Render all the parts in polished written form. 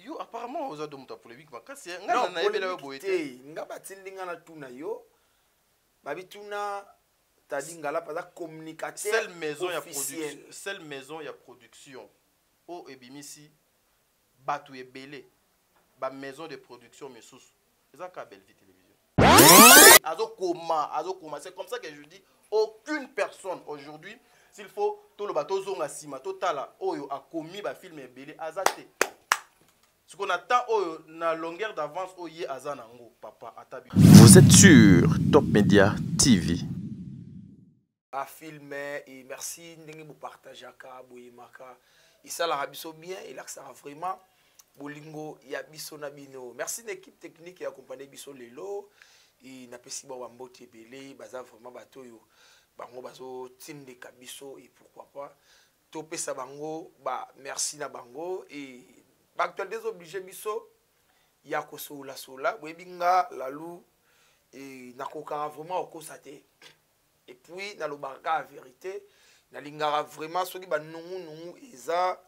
Yo, apparemment, aux autres, tu polémique. Non, polémique, nga batindi nga na tuna yo. Babituna, t'as dit nga la pas communicateur officiel. Seule maison, il y a production. Au Ebimisi, Batou et Belé. Ba maison de production, mais sous. C'est ça qu'a Belleville Télévision. Azokoma. C'est comme ça que je dis, aucune personne aujourd'hui, s'il faut, tout le bateau zonga sima, total, oyo a commis ba film et Belé, azate. Ce qu'on attend, na longueur d'avance, oye azanango, papa, atabi. Vous êtes sur Top Media TV. A filmer et merci ndenge vous partagez ka boyemaka. Et ça la rabiso bien et là ça vraiment bolingo ya biso na bino. Merci l'équipe technique qui a accompagné biso lelo et na pesi ba mbote belé baza vraiment bato yo bango bazo tinde ka biso et pourquoi pas topesa bango ba merci na bango et ba actuel désobligé biso ya ko sola webinga lalu et nakoka vraiment okosate. Et puis, dans le barca, la vérité, na lingara vraiment, ceux qui ba nungu eza,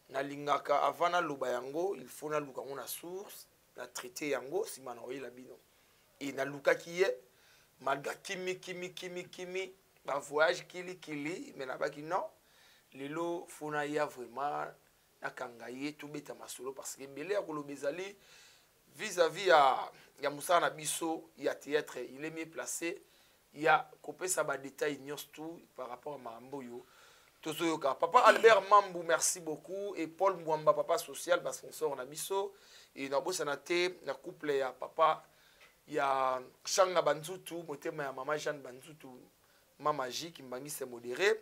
na lingaka avant na loba yango, il faut na luka na source, na traité yango, si man oye la bino. Et na luka qui est, malga kimi, ba voyage kili, mais na baki non, lelo faut na ya vraiment, na kangaye, tout beta masolo, parce que belé à kolo bezali, vis-à-vis ya Moussa na biso, ya théâtre, il est mieux placé. Il y a coupé ça bas détail tout par rapport à Mamboyo. Papa Albert Mambou, merci beaucoup. Et Paul Mwamba, papa social, parce qu'on sort en abisso. Et dans Bossanate, na couple, il y a papa, il y a Changa Banzutu, motema maman Jeanne Banzutu, maman J, qui m'a c'est modéré.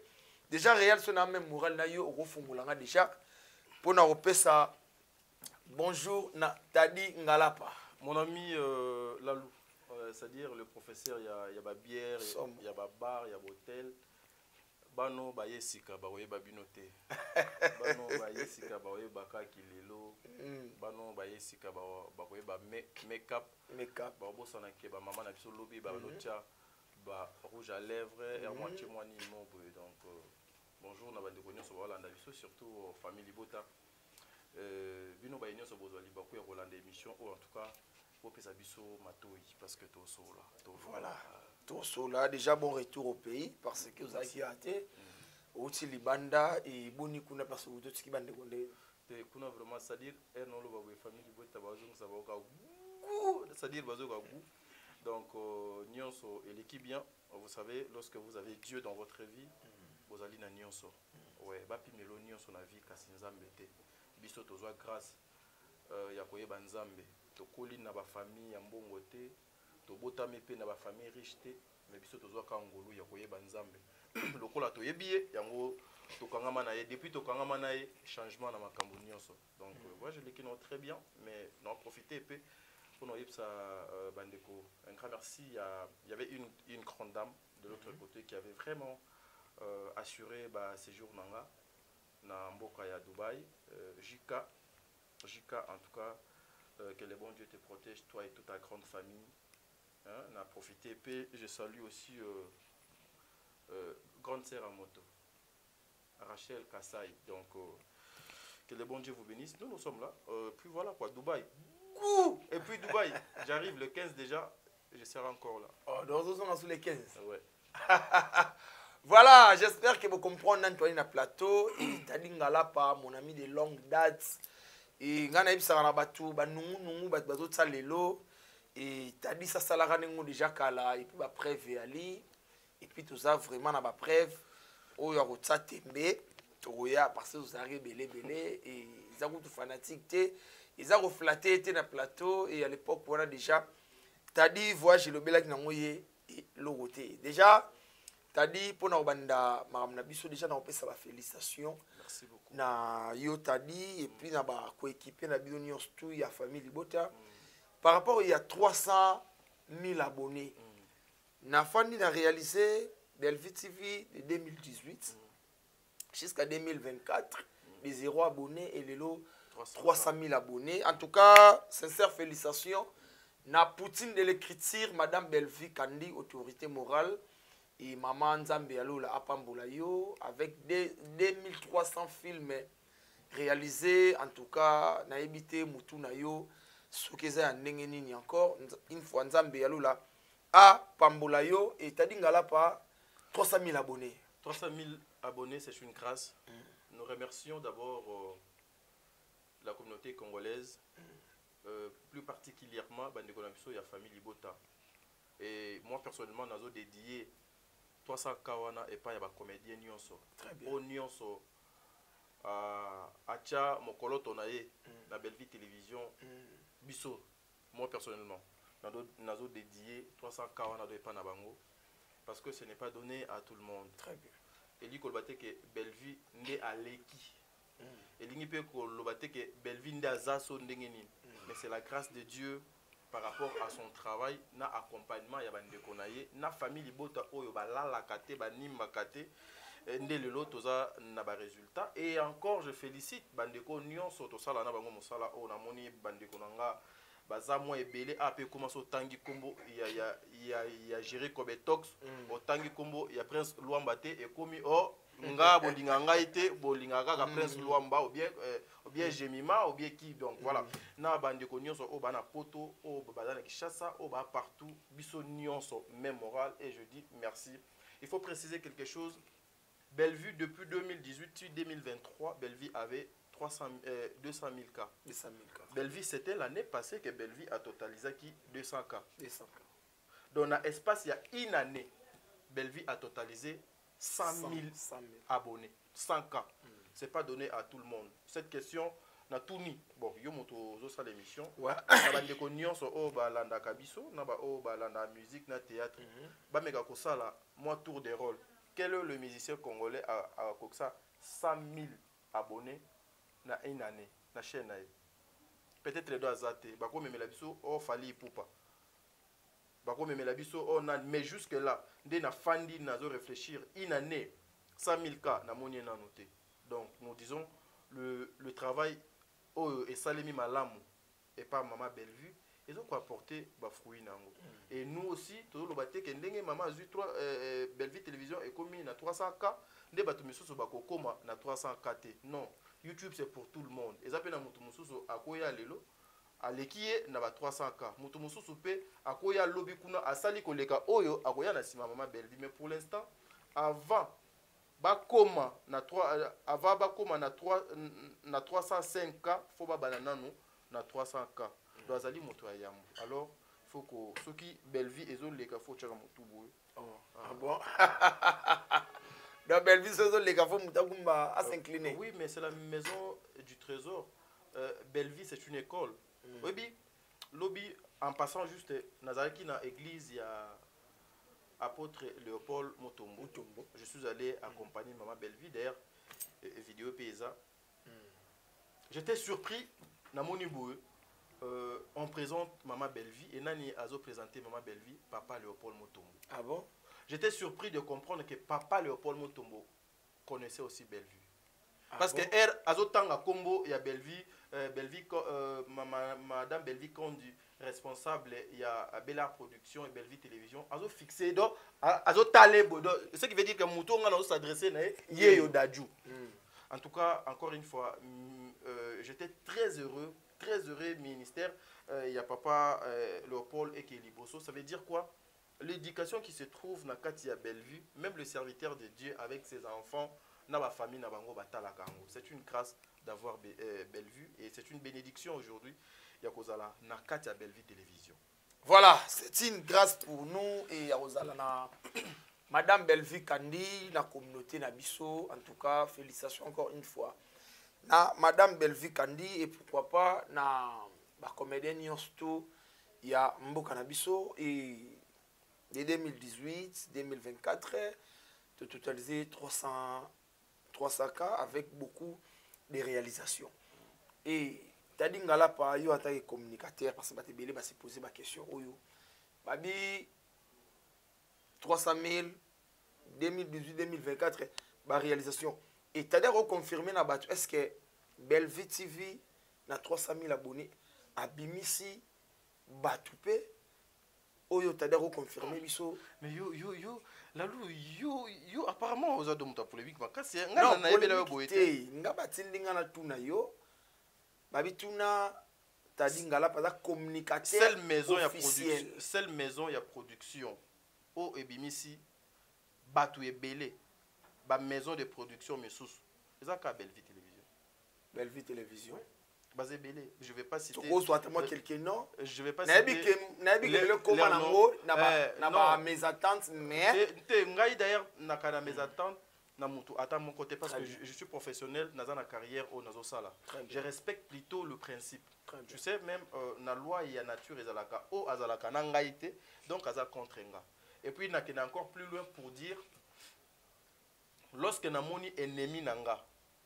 Déjà, réel, son nom même moral, na yo, au Fumulanga déjà. Pour na ça, bonjour, na Tadi Ngalapa. Mon ami Lalou. C'est-à-dire le professeur, il y a ba bière, il y a ba bar, il y a hôtel. Bano ba yesika ba oye ba binote. Bano ba yesika ba oye ba kakilelo. Bano ba yesika ba oye ba make-up. Ba bosana ke ba maman na biso lobi ba lotia ba rouge à lèvres et à moitié moi ni nombre. Donc bonjour na bande konyo so Rolanda biso surtout famille Libota. Bino ba yenyo so bozali ba ko Rolanda émission ou en tout cas parce que voilà, Tosola, déjà bon retour au pays parce que vous avez été aussi Libanda et Bonikuna parce que vous êtes qui bande gondé. Kuna vraiment c'est-à-dire non le famille Libota bazong ça va c'est-à-dire bazong donc Nyonso et l'équipe bien vous savez lorsque vous avez Dieu dans votre vie vous allez na Nyonso ouais bapi melo Nyonso na vie kasinzambe te biso tozwa grâce ya koyeba nzambe tokoli na ba famille ya mbongo te tobotami pe na ba famille riche te mais biso tozwa ka ngolu ya koyeba nzambe lokola toyebi yango tokangama na ye depuis tokangama na ye changement na makambo nyonso donc moi je l'équipe très bien mais n'en profiter peu pour nous yebsa bandeko un grand merci il y avait une grande dame de l'autre côté qui avait vraiment assuré ba séjour nanga na mboka ya Dubaï Jika en tout cas que le bon Dieu te protège, toi et toute ta grande famille. Hein, on a profité. Et je salue aussi grande sœur à moto, Rachel Kassai. Donc, que le bon Dieu vous bénisse. Nous sommes là. Puis voilà quoi, Dubaï. Et puis Dubaï, j'arrive le 15 déjà, je serai encore là. Oh, donc nous sommes sous les 15. Ouais. Voilà, j'espère que vous comprenez Antoine na plateau. Et Tadingala par mon ami de longue date. Et ngana ibisa na batu ba nungu bazo tsalelo et tadi ça salara nengo déjà kala et puis ba preuve ali et puis tout ça vraiment na ba preuve oyo akotsa tembe toya parce que vous arrivez belé et ils ont tout fanatique té ils ont reflaté té na plateau et à l'époque voilà déjà tadi voyage le belak na ngoye logoté déjà tadi pona obanda maramna biso déjà na opesa ba félicitations. Merci beaucoup. Na yo tadi et puis na ba coéquipier na biso nyonso tout ya famille Libota par rapport il y a 300 000 abonnés na fandi na réalisé Belleville TV de 2018 jusqu'à 2024 les 0 abonnés et les lots 300 000 abonnés en tout cas sincères félicitations na Poutine de l'écriture madame Belleville Kandi autorité morale et maman Nzambe Alola Apambola yo avec 2300 films réalisé en tout cas na ebité mutu na yo soki eza ya ndenge nini encore une fois nzambe ya lula a pambola yo et tadi ngala pa 300 000 abonnés. 300 000 abonnés, c'est une grâce. Nous remercions d'abord la communauté congolaise, plus particulièrement Bandeko Nabiso et la famille Libota. Et moi personnellement, nous avons dédié 300 kawana et pas ya ba comédien nyonso. Très bien. Au nyonso acha mokolo tonaye na Belleville Télévision biso. Moi personnellement, nous avons dédié 300 kawana et pas na bango parce que ce n'est pas donné à tout le monde. Très bien. Et dit kolobate que Belleville n'est à l'équi. Et dit peut kolobate que Belleville n'est à zaso ndengeni. Mais c'est la grâce de Dieu par rapport à son travail, na accompagnement ya bandeko na ye, na famille libota oyo balala kate banimba kate ndele loto za na ba résultat. Et encore je félicite bandeko nyonso to sala na bango mosala o na moni bandeko nanga baza mo ebele ape commence otangi kombo ya gérer comme tox otangi kombo ya Prince Luamba te et komi o nga bolinga ngai te bolinga kaka Prince Luamba ou bien Jemima ou bien qui donc voilà na bandeko nyonso o bana poto o bazana Kinshasa o ba partout biso nyonso même moral et je dis merci. Il faut préciser quelque chose. Bellevue depuis 2018-2023 Bellevue avait 200 000 cas. 200 000 cas. Bellevue, c'était l'année passée que Bellevue a totalisé qui 200 cas. 200 cas. Dans l'espace, il y a une année, Bellevue a totalisé 100 000 abonnés. 100 cas. Ce n'est pas donné à tout le monde. Cette question, na tout ni. Bon, yo moto zo sa l'émission. Ouais. Na bande ko nyonso o balanda kabiso, na ba o balanda musique, na théâtre. Ba meka ko sala, moi tour des rôles. Quel est le musicien congolais à Koksa 100 000 abonnés na une année na chaîne na peut-être les deux azate bako memela biso o fali poupa bako memela biso o na mais jusque là ndé na fandi nazo réfléchir une année 100 000 cas na moni na noté. Donc nous disons le travail o et salemi malamu et pas maman Bellevue ils ont apporté ba fruit nango. Et nous aussi tout le baté que ndenge maman azu 3 Bellevue Télévision et commis na 300 cas ndé bato misusu bako koma na 300 KT. Non, YouTube c'est pour tout le monde. Et ça peut na mutu mususu akoya lelo alekiye na ba 300k. Mutu mususu pe akoya lobby kuna asali koleka oyo akoya na sima maman Bellevue. Mais pour l'instant avant bakoma na 3 avant bakoma na 305k faut ba bananano na 300k. Donc azali mutu ayamu. Alors il faut que ceux qui Bellevue ezo leka faut chaka mutu boye. Oh. Ah bon. Dans Bellevue, les gars, à s'incliner. Oui, mais c'est la maison du trésor. Bellevue, c'est une école. Oui, lobby, en passant juste, Nazaraki dans l'église, il y a apôtre Léopold Motombo. Je suis allé accompagner maman Bellevue, d'ailleurs, vidéo paysan. J'étais surpris, dans mon niveau, on présente maman Bellevue et Nani Azo présenté maman Bellevue, papa Léopold Motombo. Ah bon? J'étais surpris de comprendre que papa Léopold Motombo connaissait aussi Bellevue. Ah parce bon? Que Azotanga Combo, il y a Bellevue, madame Bellevue Kondi, responsable, il y a Bella Production et Bellevue Télévision. Azo fixé, donc, Azo Talebo, ce qui veut dire que Moutonga n'a pas s'adressé à Yeyo Dadju. En tout cas, encore une fois, j'étais très heureux, ministère. Il y a papa Léopold et Kelly Bosso. Ça veut dire quoi? L'éducation qui se trouve dans Katia Bellevue, même le serviteur de Dieu avec ses enfants, dans la famille, c'est une grâce d'avoir Bellevue et c'est une bénédiction aujourd'hui. Yakozala na Katia Bellevue Télévision. Voilà, c'est une grâce pour nous et Yakozala na Madame Bellevue Kandi, la communauté Nabiso. En tout cas, félicitations encore une fois. Na Madame Bellevue Kandi et pourquoi pas na la comédienne Yosto, il y a Mboka Nabiso et de 2018-2024, de totaliser 300 cas avec beaucoup de réalisations. Et tadi ngala pa yo ata communicateur parce que batebele ba se poser ma question oyo. Babi 300 000 2018-2024 ba réalisation. Et tadi reconfirmer na batu est-ce que Bellevue TV na 300 000 abonnés abimisi batupe oyo tadar confirmer biso. Mais yo Lalou, apparemment aux adom ta polémique makasi non na yebela boyete nga batindi nga na tuna yo babituna tadi ngala pas communicateur seule maison ya production o ebimisi batu ebele ba maison de production mesusu ezaka Bellevue Télévision. Bellevue Télévision. Basé belé, je vais pas citer. Quelqu'un non. Je vais pas citer. Mes attentes mais d'ailleurs nakana mes attentes na mutu ata mon côté parce que je suis professionnel dans la carrière au nazo sala. Je respecte plutôt le principe. Tu sais même na loi il y a nature ezalaka o azalaka na ngaité donc aza contre nga. Et puis nakena encore plus loin pour dire lorsque na moni ennemi nanga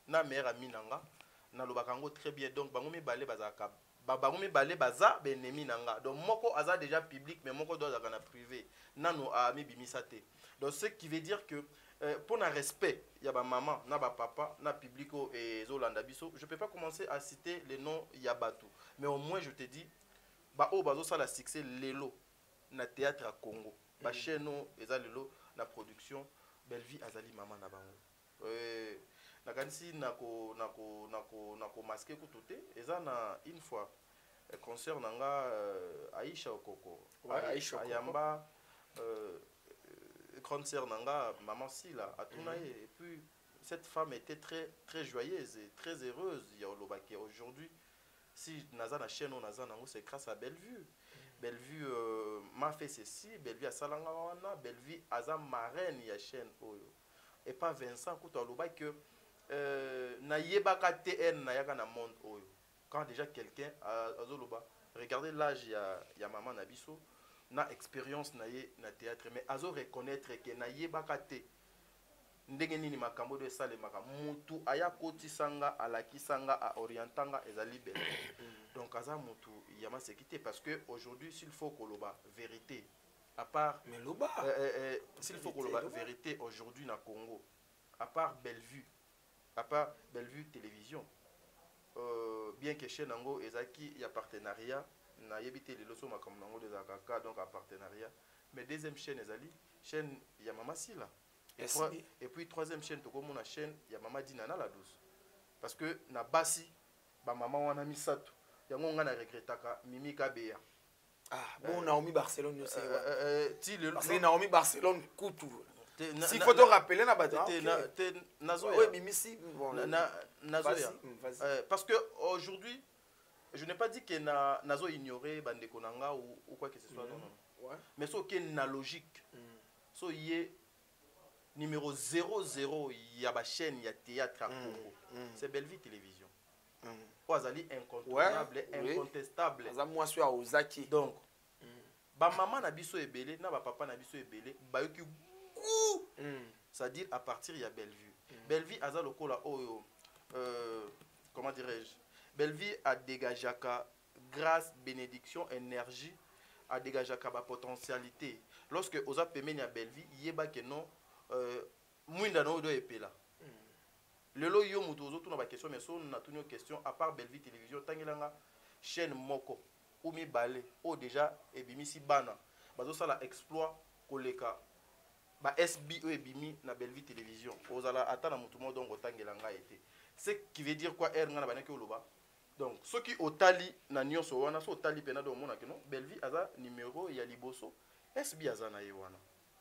na meilleur ami nanga na lobakango très bien donc bango mibale bazaka bango mibale baza benemi nanga donc moko aza déjà public mais moko doit na privé nano a mi bimisa te donc ce qui veut dire que pour un respect il y a ba maman na ba papa na publico et zolanda biso je peux pas commencer à citer les noms yabatu mais au moins je te dis ba o bazo sala succès lelo na théâtre à Congo ba chaîne eza lelo na production Bellevue azali maman na bango nakanisi nako masquer kutote eza na une fois concert nanga Aïcha Okoko Aïcha Ayamba concert nanga maman Sila atuna et puis cette femme était très joyeuse et très heureuse ya olobaki aujourd'hui si naza na chaîne on naza nango c'est grâce à Bellevue. Bellevue m'a fait ceci, Bellevue a salanga wana, Bellevue aza marraine ya chaîne oyo et pas Vincent kuto olobaki que na yebaka TN na yaka na monde oyo quand déjà quelqu'un azoloba regardez l'âge ya maman na biso na expérience na ye na théâtre mais azo reconnaître que na yebaka te ndenge nini makambo de salemaka mutu aya kotisanga alakisanga a orientanga ezali belle donc aza mutu yama sécurité parce que aujourd'hui s'il faut koloba vérité à part mais loba s'il faut koloba vérité aujourd'hui na Congo à part Bellevue Télévision bien que chez Nango ezaki ya partenariat na yebité les loso makambo nango des akaka donc à partenariat mais deuxième chaîne ezali chaîne ya Mama Sila et puis troisième chaîne to comme na chaîne ya Mama Dinana la douce parce que na basi ba maman wana misato yango nga na regrettaka Mimi Kabeya bon Naomi Barcelone c'est ti le parce que Naomi Barcelone kutu s'il faut te rappeler na bata nazoya bimisi nazoya parce que aujourd'hui je n'ai pas dit que nazo ignorer bandeko nanga ou quoi que ce soit non mais so que na logique so yé numéro 00 ya ba chaîne ya théâtre à Congo c'est Bellevue Télévision Oazali incontournable incontestable moi suis à Ozaki donc ba maman na biso ebele na ba papa na biso ebele ba yoki c'est-à-dire à partir il y a Bellevue. Bellevue a lokola oyo comment dirais-je Bellevue a dégagé grâce bénédiction énergie a dégagé ba potentialité lorsque oza pemeni à Bellevue yeba que non mwinda no do epela lelo yo mutu ozo na ba question mais so na tuni question à part Bellevue Télévision tangilanga chaîne moko ou mi balé o déjà ebimisi bana bazo sala exploit koleka ba SBO ebimi na Bellevue Télévision ozala ata na mutu mo donc otangelanga été ce qui veut dire quoi nga na banaki oloba donc ceux qui otali na nyonso wana so otali pena do mona que non Bellevue aza numéro ya liboso SB aza na ye wana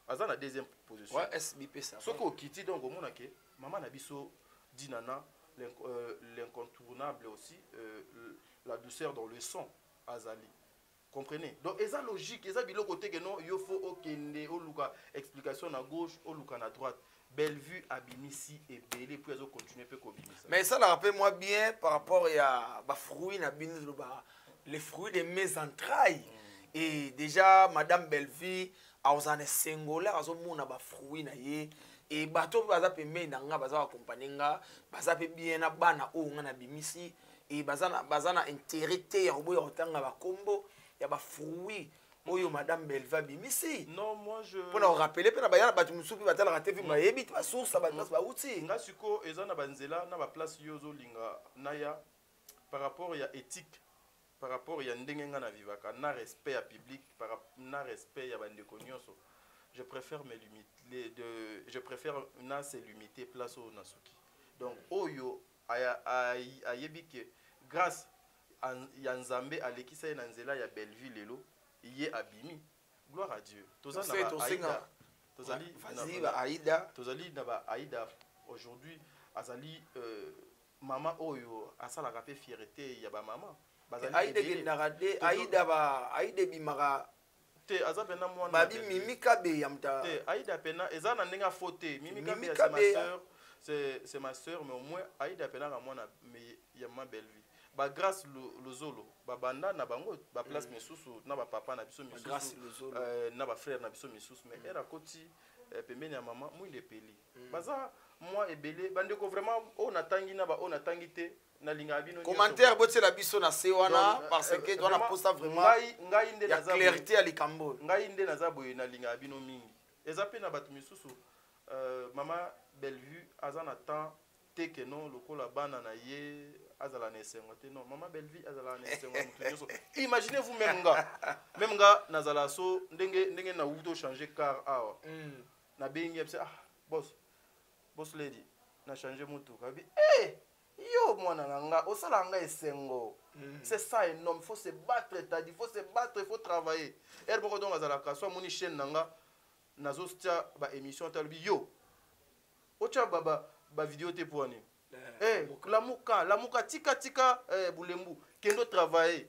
aza na deuxième position ouais SBP ça ce ko kiti donc mona que maman na biso dinana l'incontournable aussi la douceur dans le son azali. Comprenez? Donc, c'est logique, c'est bilo côté que non, il faut okende oluka explication à gauche, oluka à droite. Bellevue abimisi et belé pour continuer peu kobimisa. Mais ça rappelle-moi bien par rapport à ba fruits na bin les fruits de mes entrailles. Et déjà madame Bellevue a osane singola azomona ba fruits na ye et bato baza pe me na nga baza accompagner nga baza pe bien na bana o nga na bimisi et bazana intérêt te ya boyo otanga ba kombo ya ba fruits oyo madame Bellevue bimisi. Non, moi je pour nous rappeler pe na bayana batu musupi batala ka TV ba yebi ba source ba place ba uti nga siko ezana banzela na ba place yozo linga naya par rapport ya éthique par rapport ya ndenge nga na vivaka na respect ya public na respect ya bandeko nyonso, je préfère me limiter je préfère na se limiter place au nasuki. Donc oyo ayebi ke grâce ya Nzambe alekisa na nzela ya Belleville lelo yé abimi, gloire à Dieu. Tozali na ba Aïda aujourd'hui azali maman oyo asala rapé fierté ya ba maman Aïda bimara te azapena mwana babi mimika be yamta te Aïda pena ezana ndinga faute mimika be c'est ma sœur, c'est ma sœur, mais au moins Aïda pena ka mwana ya ma Belleville ba grâce le zolo ba banda na bango ba place misusu na ba papa na biso misusu na ba frère na biso misusu, mais era koti pembeni ya maman mwinde peli baza moi ebele bandeko vraiment on atangi na ba on atangi te na linga bino commentaire bote la biso na se wana parce que doit na posta vraiment ngai nde na clarté à likambo ngai nde naza boye na linga bino mingi ezape na batu misusu mama Bellevue azana temps te que non lokola bana na ye azala na esengo te non mama Bellevue azala na esengo mutu nyonso. Imaginez-vous même nga nazala so ndenge na wuto changer car awa na bengi apse boss lady na changer mutu kabi yo mwana nanga osala nga esengo. C'est ça énorme, il faut se battre, il faut se battre, il faut travailler. Elle beaucoup donc azala ka so moni chaîne nanga nazo stia ba émission talobi yo ocha ba vidéo te poani lamuka tika bulembu kendo travailler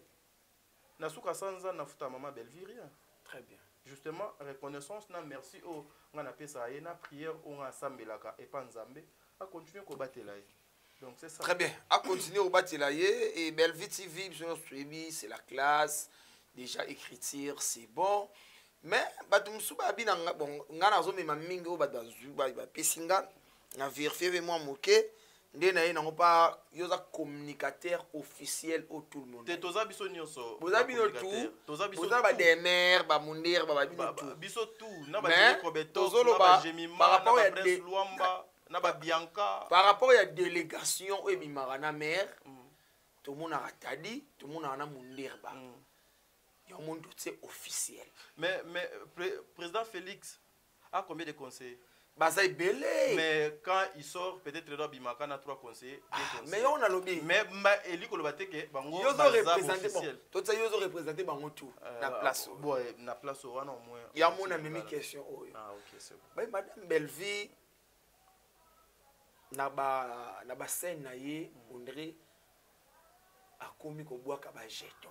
nasuka sanza na futa mama Belleville rien. Très bien. Justement reconnaissance na merci au ngana pesa ye na prière au nga sambelaka et pas Nzambe a continuer ko batela ye. Donc c'est ça. Très bien. A continuer au batela ye et Belleville TV c'est la classe, déjà écriture c'est bon. Mais batu musuba binanga bon ngana zo mema mingi o badazu ba pesinga na vérifier moi moké ndena ye nango pa yoza communicateur officiel au tout le monde. Te toza biso nyonso. Boza bino tout. Boza ba des mères ba mundir ba bino tout. Biso tout na ba jeko beto na ba jemima na ba prince Luamba na ba Bianca. Par rapport à délégation et bimarana mère tout le monde a tadi tout le monde a na mundir ba. Il y a un monde c'est officiel. Mais président Félix a combien de conseillers? Bazaï belé. Mais quand il sort, peut-être il Bimaka a 3 conseillers. Mais on a lobby. Mais Eli Kolobateke, Bango, Yozo représenté tout ça Yozo représenté Bango tout. Na place. Bon, na place au moins. Il y a mon ami question. Ah ok, c'est bon. Mais madame Belleville na ba scène na ye André a commis ko bois ka ba jeton.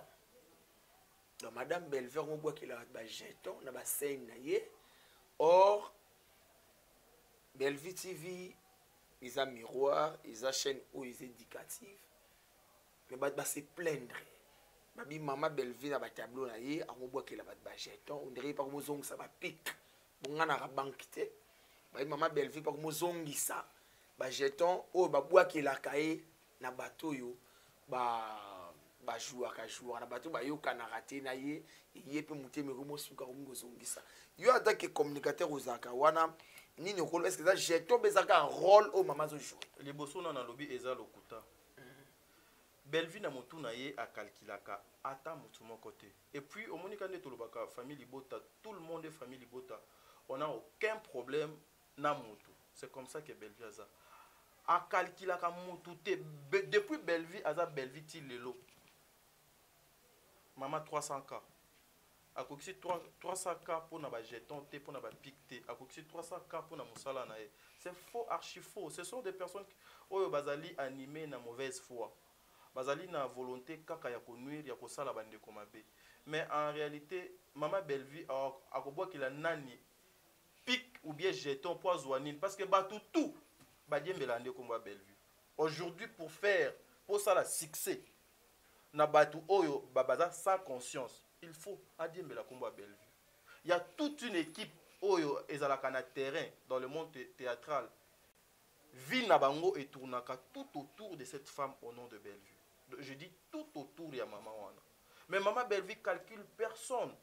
Donc madame Belleville on boit qu'il a ba jeton na ba scène na ye. Or Belleville TV, ils ont miroir, ils ont chaîne où ils sont éducatifs. Mais ils se plaindre. Babi maman Belleville a un tableau là, il a un bois qui a un jeton. On dirait pas que mon ça va pique. Bon, on a un banquete. Babi maman Belleville pas que mon zongi ça. Ba jeton, oh ba bois qui a caillé na bateau yo. Ba jouer na bateau ba yo kana raté na ye. Il peut monter mais comment suka comme zongi ça. Yo en tant que communicateur aux akawana. Nini rôle est-ce que ça jeton bezaka un rôle au maman zo jouer les bosso na lobby eza lokuta Belleville na mutu na ye a calculaka ata mutu mon côté et puis au monika ne tolobaka famille Libota tout le monde est famille Libota on n'a aucun problème na mutu c'est comme ça que Belleville aza a calculaka mutu te depuis Belleville aza Belleville ti lelo maman 300K a coxé 300K pour na ba jeton te pour na ba pic te a coxé 300K pour na musala na ye. C'est faux, archi faux. Ce sont des personnes qui oyo bazali animées na mauvaise foi. Bazali na volonté kaka ya ko nuire ya ko sala bande ko mabe. Mais en réalité maman Belleville a ko bois qu'il a nani pic ou bien jeton pour zoanine parce que batu tout ba diembela ndeko mwa Belleville. Aujourd'hui pour ça la succès na batu oyo babaza sans conscience. Il faut adiembe la combat Bellevue. Il y a toute une équipe oyo ezalaka na terrain dans le monde théâtral. Ville na bango et tournaka tout autour de cette femme au nom de Bellevue. Je dis tout autour ya maman wana. Mais maman Bellevue calcule personne.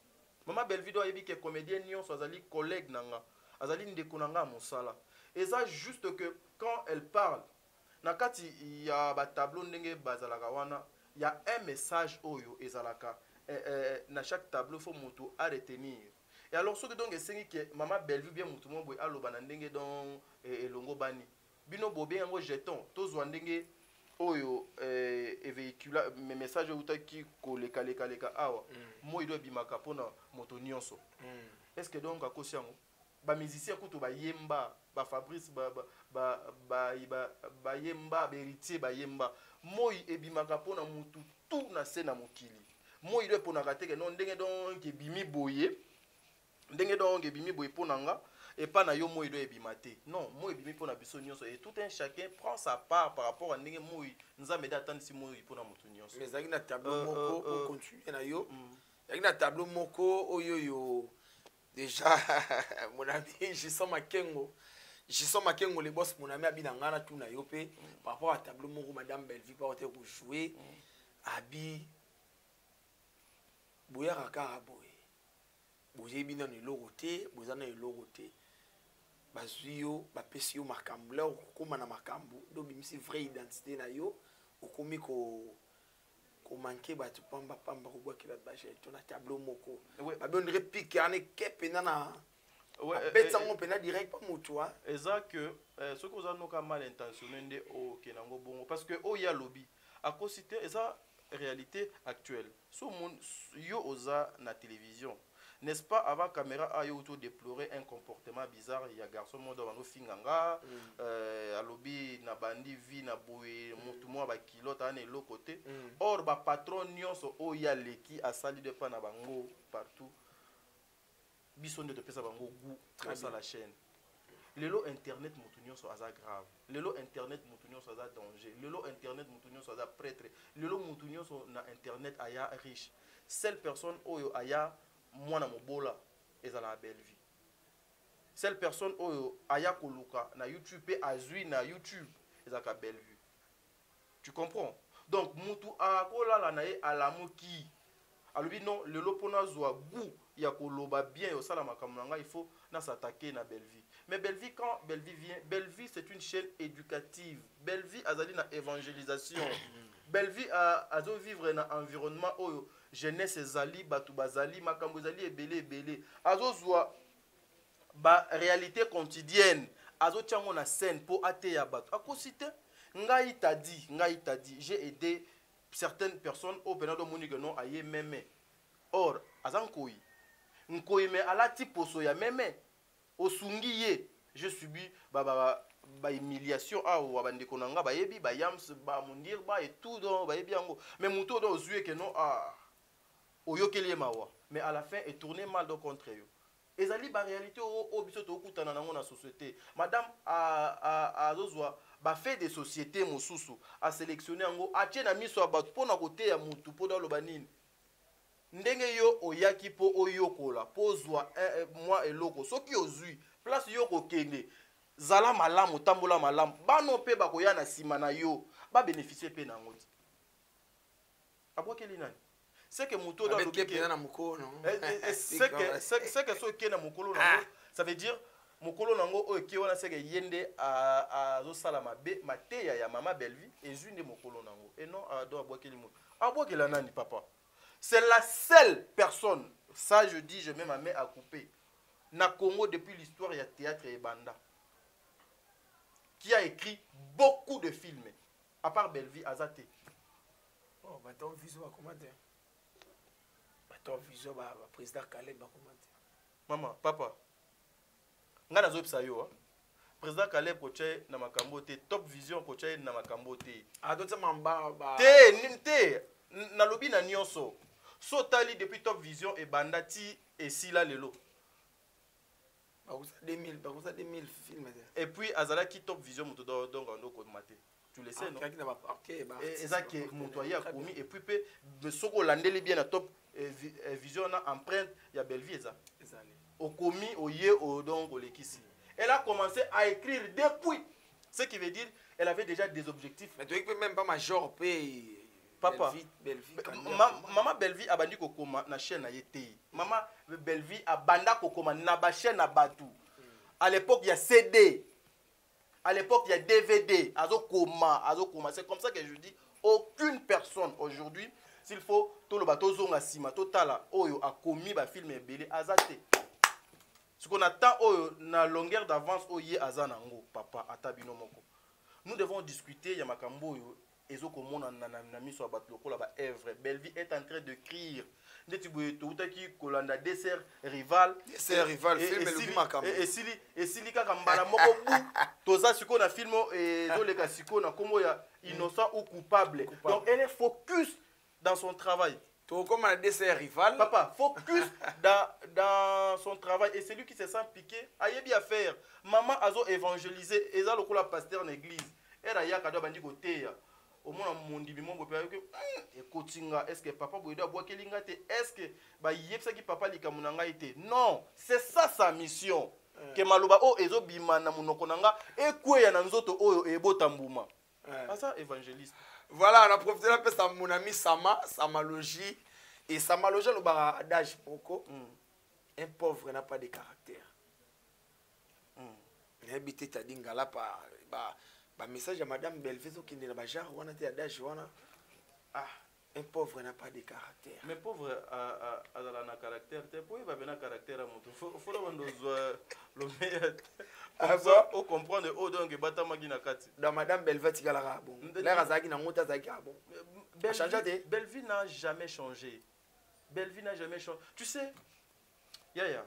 Maman Bellevue doit yebi que comédien nyonso azali collègue nanga, azali ndeko nanga mosala. Et ça juste que quand elle parle, na kati il y a ba tableau ndenge bazalaka wana, il y a un message oyo ezalaka na chaque tableau faut moto à retenir. Et alors ce que donc c'est que maman Bellevue bien moto mo boy aloba na ndenge donc elongo bani bino bobé ngo jeton tozwa ndenge oyo véhicule mes messages utaki koleka leka awa moi do bimaka pona moto nyonso. Est-ce que donc akosi yango ba musicien kuto ba yemba ba Fabrice ba yemba héritier ba yemba moi ebimaka pona mutu tout na sena mokili moi do pona kateke non ndenge donc ebimi boye ndenge donc ebimi boye pona nga et pas na yo moi do ebimate non moi ebimi pona biso nyonso et tout un chacun prend sa part par rapport à ndenge moi nzambe attendre si moi pona mutu nyonso. Mais zaki na tableau moko pour continuer na yo zaki na tableau moko oyo déjà mon ami Gisson Makengo les boss mon ami abi na ngana tout na yo pe par rapport à tableau moko madame Bellevue pas ote ko jouer abi boya kaka boye boye bino ne logoté bozana ne logoté bazuyo ba pesio makambu là okoma na makambu do bimisi vraie identité na yo okomi ko manquer batu pamba ko boki ba baje to na tableau moko ba bon réplique ane kepe na betsa ngo pena direct pas mutu hein exact que ce que vous avez noka mal intentionné nde o kenango bongo parce que o ya lobby à cosité eza réalité actuelle so yo oza na télévision n'est-ce pas avant caméra a yo auto déplorer un comportement bizarre il y a garçon modo bango finganga à lobby na bandi vi na boye mutu mo ba kilote ane lo côté or ba patron nyonso o ya leki asali de pa na bango partout biso nde topesa bango goût à la chaîne. Lelo internet mutu nyonso aza grave, lelo internet mutu nyonso aza danger, lelo internet mutu nyonso aza prêtre, lelo mutu nyonso na internet aya riche. Seule personne oyo aya mwana mobola ezala belle vie. Seule personne oyo aya koluka na YouTube pe azui na YouTube ezaka belle vie. Tu comprends? Donc mutu akolala na ye alamuki. Alobi non lelo pona zwa goût ya koloba bien yo sala makambo nga il faut na s'attaquer na Bellevue. Mais Bellevue quand Bellevue vient, Bellevue c'est une chaîne éducative. Bellevue azali na évangélisation. Bellevue azo vivre na environnement oyo jeunesse ezali batu bazali makambo ezali ebele azo zwa ba réalité quotidienne azo tiango na scène pour ateya batu akosite ngai tadi j'ai aidé certaines personnes au benado monique non aye meme or azankoi nkoi me alati poso ya meme osungi ye je subi ba humiliation awa bandeko nanga bayebi ba yams ba mundir ba et tout donc bayebi yango mais muto do zuye que non oyokeli mawa mais à la fin est tourné mal contre yo ezali ba réalité o biso to kutana nango na société madame a zozwa ba fait des sociétés mosusu a sélectionner yango a tena miso abatu pona kote ya mutu po dans le banine ndenge yo oyaki po oyokola po zwa moi eloko soki ozui place yo kokende zala malamu tambola malamu bano pe bakoya na sima na yo ba bénéficier pe na ngoti abokeli nani c'est que muto dans le kepe na mukolo c'est que so ke na mukolo nango ça veut dire mukolo nango o ke wana c'est que yende a zo sala mabe mateya ya mama Bellevue et zunde mukolo nango et non do abokeli muto abokela nani papa. C'est la seule personne, ça je dis, je mets ma main à couper, na Congo depuis l'histoire il y a théâtre et banda, qui a écrit beaucoup de films, à part Bellevue, Azate. Oh, bah ton vision va commenter. Bah ton vision va président Caleb va commenter. Maman, papa, nga na zopsa yo, président Caleb koche na makambo te, Top Vision koche na makambo te. Ah donc ça m'embarque bah. Te, na lobi na nyonso. So tali depuis Top Vision et bandati et si là lelo. Bah vous 2000 films. Et puis azala qui Top Vision muto donc ando ko maté. Tu le sais non? OK bah. Et ça qui montoyer a commis et puis pe de soko landeli bien à Top Vision na empreinte ya Bellevue eza. Au commis au yé au donc au lekisi. Elle a commencé à écrire depuis. Ce qui veut dire elle avait déjà des objectifs. Mais tu peux même pas major paye. Papa, maman Bellevue a bandi kokoma na chaîne na yete. Maman Bellevue a banda kokoma na ba chaîne na batu. À l'époque il y a CD. À l'époque il y a DVD. Azo koma. C'est comme ça que je dis aucune personne aujourd'hui, s'il faut, tout le bateau zonga sima, totala, oyo a commis ba film et belé azate. Ce qu'on attend, oyo na longueur d'avance, oye azanango, papa, atabino moko. Nous devons discuter, yamakambo yo, ezo komona na miso a batloko la ba Evre. Belleville est en train de crier. Ndeti boye touta ki kolanda dessert rival. Dessert rival, film le makambo. Et sili kaka mbala moko bu. Toza siko na film ezo leka siko na kombo ya innocent ou coupable. Donc elle est focus dans son travail. Comme un dessert rival. Papa, focus dans son travail. Et c'est lui qui se sent piqué. Aïe bien faire. Maman a évangélisé. Et ça, le pasteur en église. Elle a dit que côté. Au moins, mon dit, est-ce que papa doit boire kelinga te? Est-ce que papa été? Non, c'est ça sa mission. Que maloba o ezo bimana munokonanga et quoi ya nanzoto oyo ebotambuma. Ah ça évangéliste. Voilà, on a profité de ça mon ami Samalogie. Et Samalogie, le bar adage poko. Un pauvre n'a pas de caractère. Habité ta dingala par message à madame Belvezo qui n'est pas genre, on a été adage, un pauvre n'a pas de caractère. Mais pauvre a un caractère, tu peux pas avoir un caractère à mon tour. Faut le meilleur. On comprend de haut donc batama qui n'a qu'à. Dans madame Belvezo qui a la bon. L'air azaki na mota zaki bon. Belleville n'a jamais changé. Belleville n'a jamais changé. Tu sais, Yaya.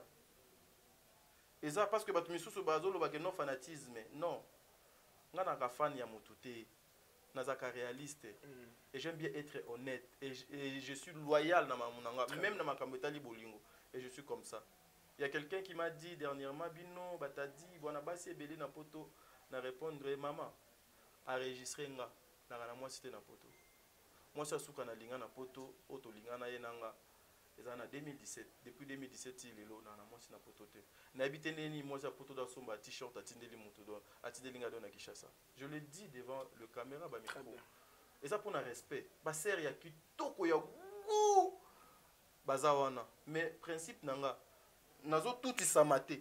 Et ça parce que batu misusu bazolo ba non fanatisme, non. Ngana ka fan ya mutute. Nazaka réaliste. Et j'aime bien être honnête. Et je suis loyal dans ma munanga, même dans ma kambetali bolingo. Et je suis comme ça. Il y a quelqu'un qui m'a dit dernièrement, Bino, t'as dit, bon, basi belé na poto, na répondre, maman, enregistrer nga, na moi c'était na poto. Moi ça souka na linga na poto, auto linga na yenanga. Et ça en 2017. Depuis 2017, il est là, moi c'est na poto te. Na habité neni, moi ça poto dans son t-shirt, atindeli moto, atindeli nga don na Kishasa. Je le dis devant le caméra, ba micro. Et ça pour un respect. Baser ya kitoko ya gu bazawana. Mais principe nanga nazo tout isamate.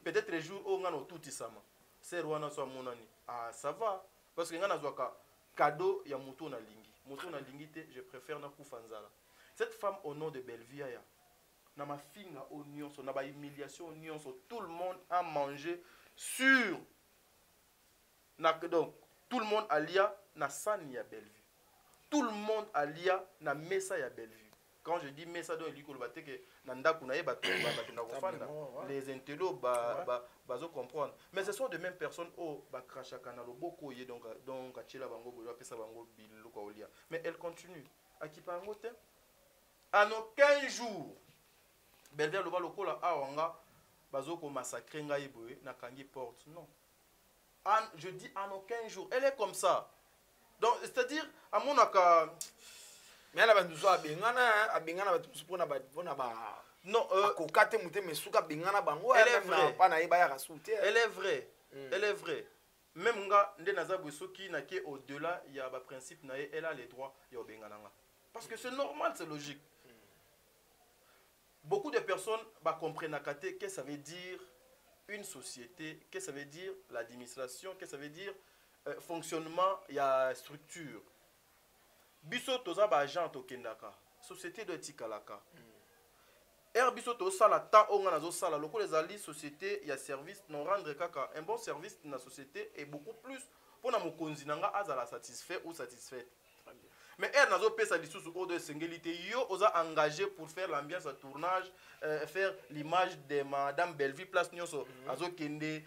Peut-être les jours où on a tout isama. C'est wana so monani. Ah ça va parce que ngana zwaka cadeau ya moto na lingi. Moto na lingi te, je préfère na kufanzala. Cette femme au nom de Belleville ya na ma finga oignon so na ba humiliation oignon so tout le monde a mangé sur na donc tout le monde alia na sani ya Bellevue. Tout le monde alia na mesa ya Bellevue. Quand je dis mesa donc il y que nanda kunaye les intello bazo comprendre. Mais ce sont de mêmes personnes au ba krachaka na loboko ye donc achela bango boyo pesa bango bilu ko olia. Mais elle continue. Akipa ngote en aucun jour Bellevue loba lokola awanga bazo ko massacrer ngai boye na kangi porte. Non. Je dis en aucun jour. Elle est comme ça. Donc, c'est-à-dire, à mon avis, mais elle a besoin de bengana pour na non, elle est vraie. Elle est vraie. Elle est vraie. Même nga nde nazabu soki na ke au-delà, il y a un principe na elle a les droits yo bengana. Parce que c'est normal, c'est logique. Beaucoup de personnes comprennent qu'est-ce que ça veut dire une société, qu'est-ce que ça veut dire l'administration, qu'est-ce que ça veut dire fonctionnement, il y a structure. Biso toza ba agent to kendaka. Société de tikalaka. Biso to sala ta onga nazo sala loko les ali société il y a service non rendre kaka un bon service dans la société est beaucoup plus pour na mokonzi nanga azala satisfait ou satisfaite. Mais elle n'a pas fait de singulité. Yo osa engagé pour faire l'ambiance à tournage, faire l'image de Madame Belleville place nyoso azo kende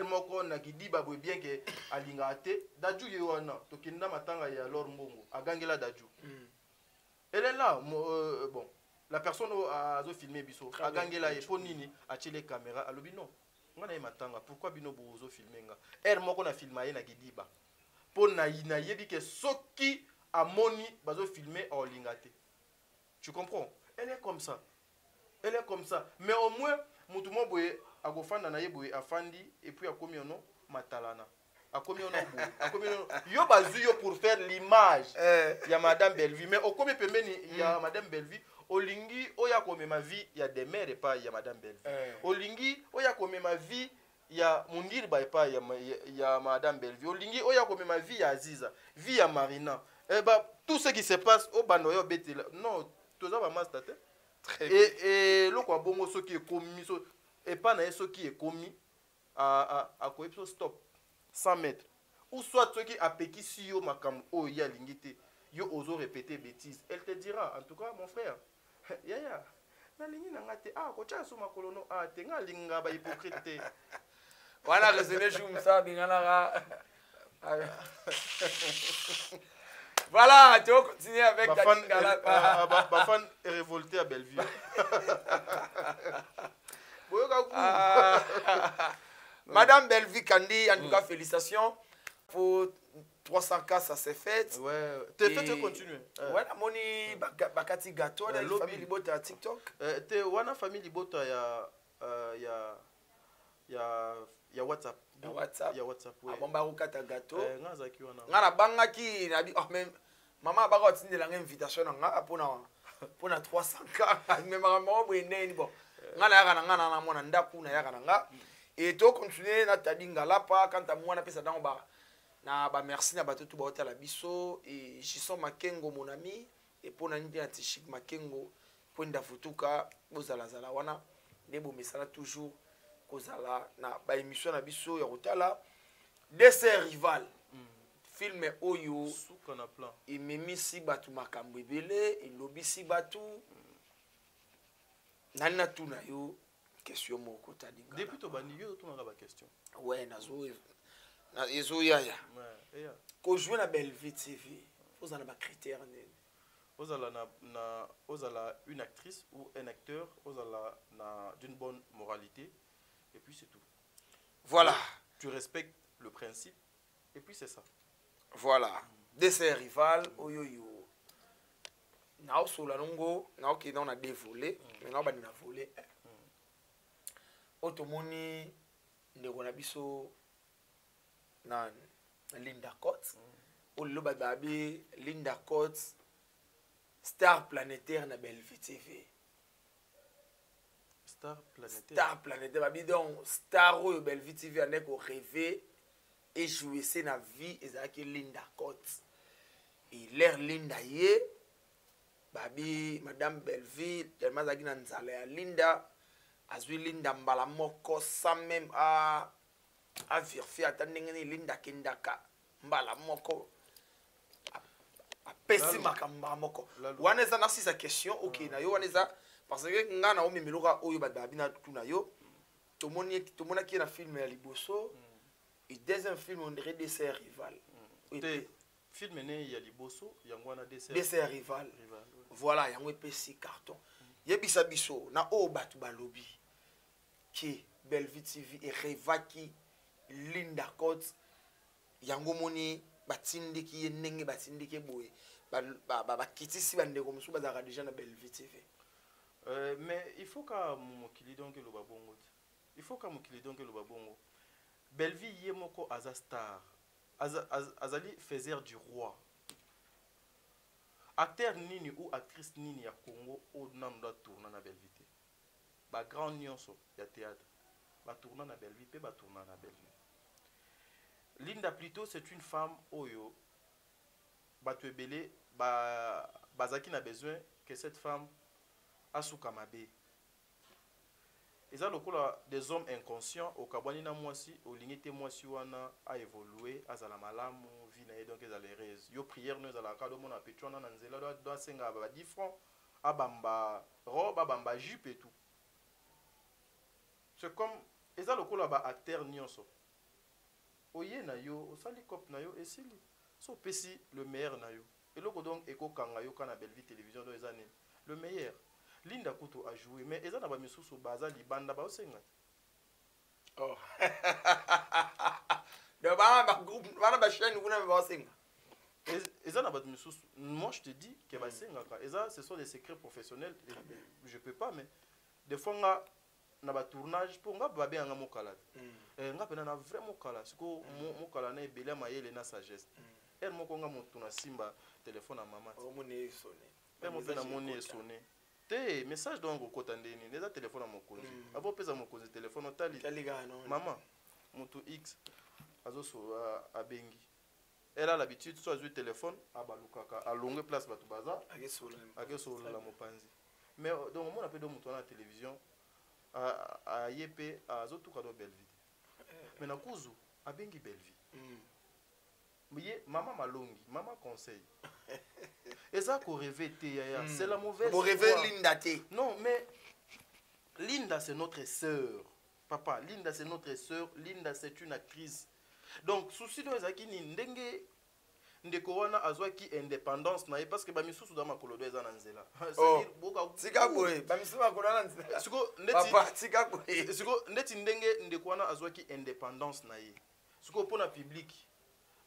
moko na kidi babwe bien que alingate daju yewana to kenda matanga ya lor mbongo agangela daju. Elle est là bon la personne azo filmer biso agangela e ponini atile caméra alobi non ngana matanga pourquoi bino bozo filmer nga moko na filma ye na kidiba. Pour na yebi que soki amoni bazo filmer en lingate. Tu comprends? Elle est comme ça. Elle est comme ça. Mais au moins mutumo boye agofanda na yeboye afandi et puis akomi ono matalana. Akomi ono bo. Akomi ono yo bazu yo pour faire l'image. Ya Madame Bellevue mais okomi pembeni ya Madame Bellevue olingi oya kome ma vie ya des mères et pas ya Madame Bellevue. Olingi oya kome ma vie ya mundiri ba epa ya madame Bellevue olingi oya ko ma vie ya Aziza vie ya Marina tout ce qui se passe au bando yo betela non toza ba master te et loko abongo soki ekomi so epa na soki ekomi a ko episo stop 100 mètres ou soit soki apekisi yo makambo o ya lingite yo ozo répéter bêtise elle te dira en tout cas mon frère ya na lingi na ngate kocha so makolono te nga linga ba hypocrite te wana raisonner jour ça bingana voilà, tu vas continuer avec ta Lingala. Ma fan est révolté à Bellevue. Madame Bellevue Kandi, en tout cas, félicitations. Pour 300K, ça s'est fait. Ouais, t'es fait, tu continues. Ouais, moni bakati gâteau, la famille Libota à TikTok. T'es wana famille Libota, ya WhatsApp. WhatsApp. Ya WhatsApp. Ah bon baruka ta gâteau. Ngazaki wana. Ngana bangaki na bi oh même maman baka otindela nga invitation nga pona 300K mais maman boyene ni bon. Ngana yaka ngana na mona ndaku na yaka nga et to continuer na tadingala pa quand ta mwana pesa dango ba na ba merci na bato tout ba hôtel biso et Jison Makengo mon ami et pona ndi anti-chic Makengo ponda futuka bozala zala wana ndebo mesala toujours kozala na ba émission na biso ya kotala Dessert rival film oyo suka na plan imemisi batu makambo ebele elobisi batu nani na tuna yo question moko tadinga depuis to bandi yo to na ba question ouais na ezo yaya ouais ko jouer na Bellevue TV vous en avez ba critères nene ozala une actrice ou un acteur ozala na d'une bonne moralité et puis c'est tout. Voilà. Tu respectes le principe et puis c'est ça. Voilà. Dessert rival, oyoyo. Nao sola nongo, nao ki on a dévolé, mais nao bani na volé. Otomoni ndeko na biso na Linda Coates. O lo babi Linda Coates star planétaire na Bellevue TV. Star planétaire. Star planétaire. Babi donc star oyo Bellevue TV ane ko rêver et jouer c'est na vie ezaki Linda Coates. Et l'air Linda ye babi madame Bellevue tellement zaki na nzala ya Linda azwi Linda mbala moko sans même à vérifier attendez Linda kendaka mbala moko pesi makamba moko wana eza na sisa question OK na yo wana eza parce que ngana o memeloka oyo babi na tuna yo tomoni ki na film ya liboso et deuxième film on dirait Dessert rival film né ya liboso yango wana Dessert rival voilà yango epesi carton yebisa biso na o batu balobi ki Bellevue TV et revaki Linda Coates yango moni batindiki ye ndenge batindiki boye ba kitisi bandeko musu bazaka déjà na Bellevue TV. Mais il faut ka mokili donc lo babongo. Il faut ka mokili donc lo babongo. Bellevue yemoko aza star. Azali faiseur du roi. Acteur nini ou actrice nini ya Congo o nanda tourna na Bellevue TV. Ba grand nyonso ya théâtre. Ba tourna na Bellevue pe ba tourna na Bellevue. Linda plutôt c'est une femme oyo batu ebele bazaki na besoin que cette femme asuka mabe. Eza lokola des hommes inconscients au kabwani na mwasi olingite mwasi wana a évoluer azala malamu vie na ye donc ezala heureuse. Yo prière no ezala ka do mona petwana na nzela do senga ba 10 francs abamba robe abamba jupe et tout. C'est comme eza lokola ba acteur nyonso. Oye na yo osali cop na yo esili so pesi le meilleur na yo et loko donc eko kanga yo kana Bellevue télévision do ezane le meilleur Linda Kuto a joué mais ezana ba misusu baza libanda ba osenga oh de ba groupe ba chaîne kuna ba osenga ezana ba misusu moi je te dis que ba senga ka eza ce sont des secrets professionnels je peux pas mais des fois nga na ba tournage pour nga ba bien nga mokala nga pena na vraiment mokala siko mokala na ebele mayele na sagesse elle moko nga moto na simba téléphone à maman o moni sonné pe mo pena moni sonné te message donc okota ndeni neza téléphone à mokonzi abo pesa mokonzi téléphone otali kaliga non maman moto X azoso a bengi. Elle a l'habitude soit du téléphone à balukaka à longue place batu baza ake solo la mopanzi. Mais donc on appelle donc la télévision à yépé à zotuka do Belleville. Mais na kuzu a bengi Belleville. Mais maman malongi, maman conseil. Et ça qu'on rêvait c'est la mauvaise. Vous rêvez Linda té. Non, mais Linda c'est notre sœur. Papa, Linda c'est notre sœur, Linda c'est une actrice. Donc souci de ezaki ni ndenge ndeko wana azwaki indépendance na parce que ba misusu da makolo do ezana nzela. C'est-à-dire boka tika boye, ba misusu makolo na nzela. Siko ndeti papa tika boye. Siko ndeti ndenge ndeko wana azwaki indépendance na ye. Siko pona public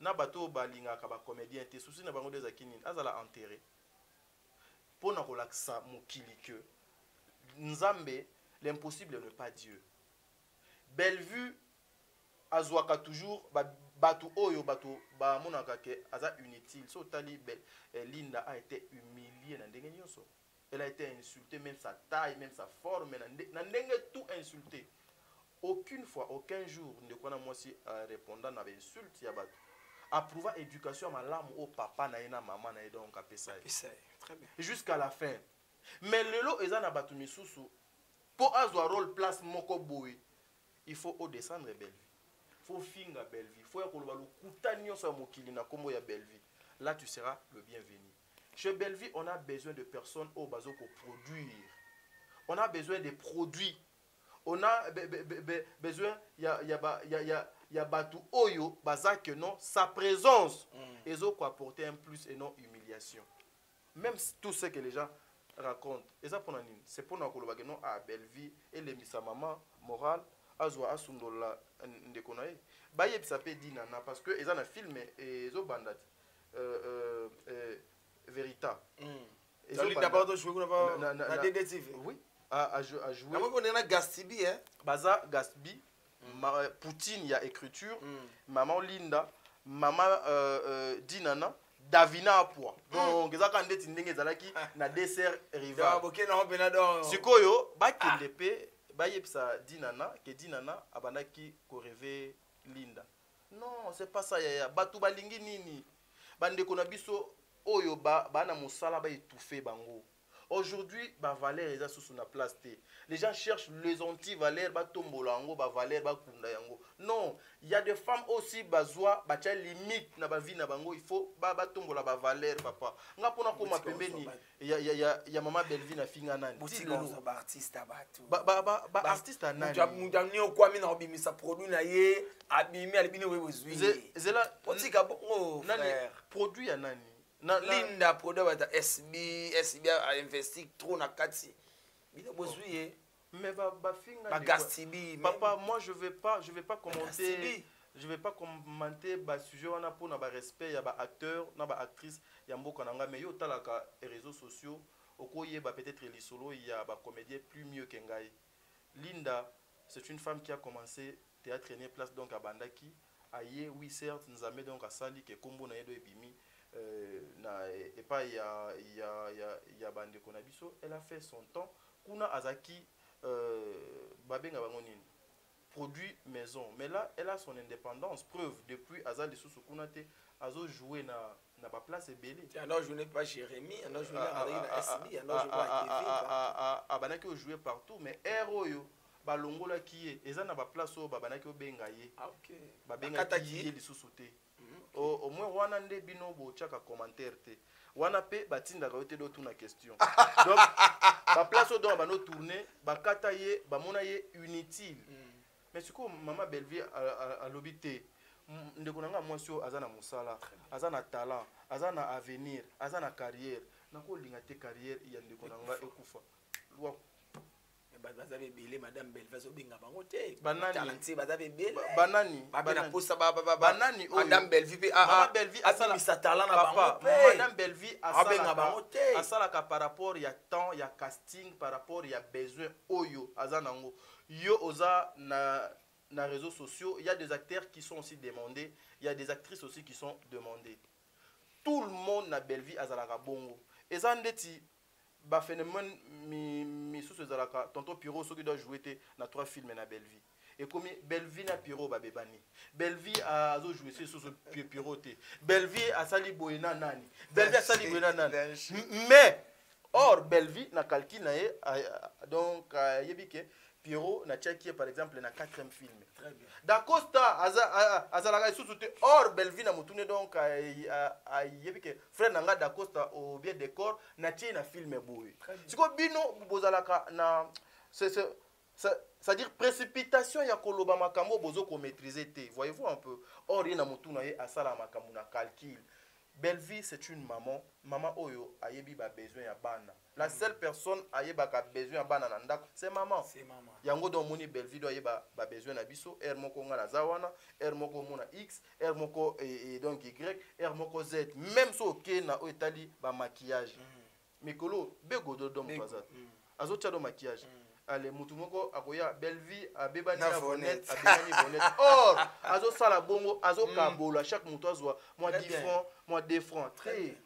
na bato balinga ka ba comédien te souci na bango ezaki ni azala enterré. Pona kolaksa mokili que Nzambe l'impossible n'est pas Dieu. Bellevue azwaka toujours batu oyo batu ba monaka ke aza inutile. So tali Linda a été humiliée na ndenge nyonso. Elle a été insultée, même sa taille, même sa forme, na ndenge tout insulté. Aucune fois, aucun jour ndeko na mwasi répondant na insulte ya batu. Approuva éducation malamu au papa na ina maman na donc apesa. Très bien. Jusqu'à la fin. Mais lelo eza na batu misusu pour azwa rôle place moko boy. Il faut au descendre Belleville. Il faut finga Belleville. Il faut que na kombo ya Belleville. Là, tu seras le bienvenu. Chez Belleville, on a besoin de personnes au bazo pour produire. On a besoin de produits. On a besoin ya batu oyo bazak non sa présence. Ils ont quoi apporter un plus et non humiliation. Même tout ce que les gens racontent. C'est pour nous que non à Belleville et les misa maman morale. Azwa asundola ndekonaye baye psape dinana parce que ils en a filmé et zo bandat Verita ils ont d'abord joué na DDTV oui a joué on est na Gastibi hein baza Gastibi Poutine il y a écriture maman Linda maman Dinana Davina Apua donc ezaka ndeti ndenge ezalaki na dessert rival sikoyo bakende Bayepsa Dinana, que Dinana abanaki ko rêver Linda. Non, c'est pas ça yaya. Batu balingi nini. Bande konabiso oyo bana musala ba étouffé bango. Aujourd'hui, ba valeur eza sous na place te. Les gens cherchent les anti-valeurs ba tombolango, ba valeur ba kunda yango. Non, il y a des femmes aussi bazwa ba tia limite na ba vie na bango, il faut ba tombola ba valeur papa. Nga pona ko mapembeni ya mama Belleville na finga nani. Ba artiste abatu. Ba artiste nani. Mutani okwami na obimisa produit na ye, abimi alibini wewe zwi. Zela otika bongo nani produit ya nani. Linda produit wa SB a investi trop na kati. Bino bozwi mais ba finga ba Gastibi. Papa, moi je vais pas commenter. Je vais pas commenter ba sujet wana pour na ba respect ya ba acteur, na ba actrice ya mboka nanga mais yo talaka réseaux sociaux okoye ba peut-être lisolo ya ba comédien plus mieux que ngai. Linda, c'est une femme qui a commencé théâtre né place donc à Bandaki. Aye oui certes nous a mis donc à Sali que kombo na yedo ebimi et pas il y a bande konabiso, elle a fait son temps kuna azaki babenga bango nini produit maison mais là elle a son indépendance preuve depuis azali sous kunate azo jouer na ba place belé alors je n'ai pas Jérémy alors je n'ai SB alors je vois à banaki jouer partout mais héroyo balongola ki eza na ba place o banaki obenga ye OK babenga ki li sous te au moins wana nde bino bo chaka commentaire te wana pe batinda ka yote do tuna question donc ba place o do ba no tourner ba kata ye ba mona ye inutile mais siko mama Belleville a lobité ndeko nanga mwasi o azana musala azana talent azana avenir azana carrière nako linga te carrière ya ndeko nanga ekufa lwa bazabe belé madame Belleville zo binga bango te banani bazabe belé banani babena posa banani madame Belleville mama Belleville asala sa talent na bango madame Belleville abenga bango te asala ka par rapport ya temps ya casting par rapport ya besoin oyo azanango yo oza na réseaux sociaux il y a des acteurs qui sont aussi demandés il y a des actrices aussi qui sont demandées tout le monde na Belleville azalaka bongo eza ndeti ba phénomène mi sous ezalaka tonton Piro soki doit jouer te na 3 films na Belleville et comme Belleville na Pierrot babebani Belleville a joué sur ce Pierrot Belleville a sali boyena nani Belleville a sali boyena nani mais or Belleville na calcul na donc yebike Pierrot na tchaki par exemple na 4e film. Très bien. D'Acosta azalaka sous-souté or Belleville na mutune donc yebike frère nanga d'Acosta au bien décor na tchi na film boy. Siko bino bozalaka na c'est-à-dire précipitation ya koloba makambo bozo ko maîtriser te. Voyez-vous un peu. Or ina mutuna ye asala makambo na calcul. Belleville c'est une maman oyo ayebi ba besoin ya bana. La seule personne ayeba ka besoin ya bana na ndako c'est maman. C'est maman. Yango do moni Belleville do ayeba ba besoin na biso, R moko nga na zawana, R moko mona X, R moko et donc Y, R moko Z. Même so ke na o etali ba maquillage. Mikolo begodo dom pazat. Azo tchado maquillage. Allez, mutumoko akoya Belleville abebani na bonnet, abebani bonnet. Or, azo sala bongo, azo kabola chaque muto azwa moi 10 francs, moi 2 francs. Très.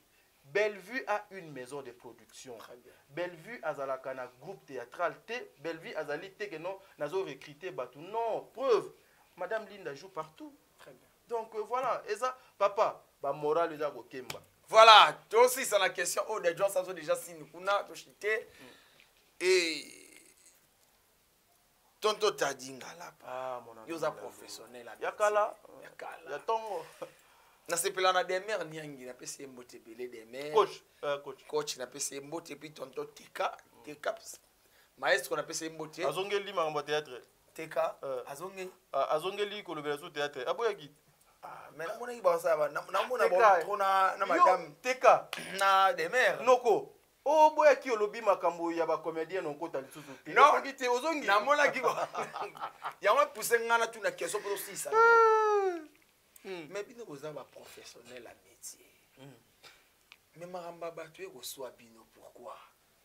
Bellevue a une maison de production. Bellevue azalaka na groupe théâtral T. Bellevue azali te que non nazo recruter batou. Non, preuve. Madame Linda joue partout. Très bien. Donc voilà, et ça papa, ba moral eza ko kemba. Voilà, toi aussi c'est la question oh des gens ça sont déjà signé kuna to chité et tonto tadinga là. Ah mon ami. Yoza professionnel là. Yakala. Ya tongo. Na sepela na des mères nyangi na pese mbote belé des mères. Coach na pese mbote puis tonto Teka maestro na pese mbote. Azongeli makambo théâtre. Teka azongeli ko lobela sous théâtre. Aboyaki. Ah mais na mona iba ça na mona bon trop na madame Teka na des mères. Noko. Oh boyaki olobi makambo ya ba comédien non kota lisusu te. Non, te ozongi. Na mona ki ba. Ya moi pousser ngana tu na question pour aussi ça. Mais bino koza ba professionnel à métier. Mais maramba batue ko soit bino pourquoi?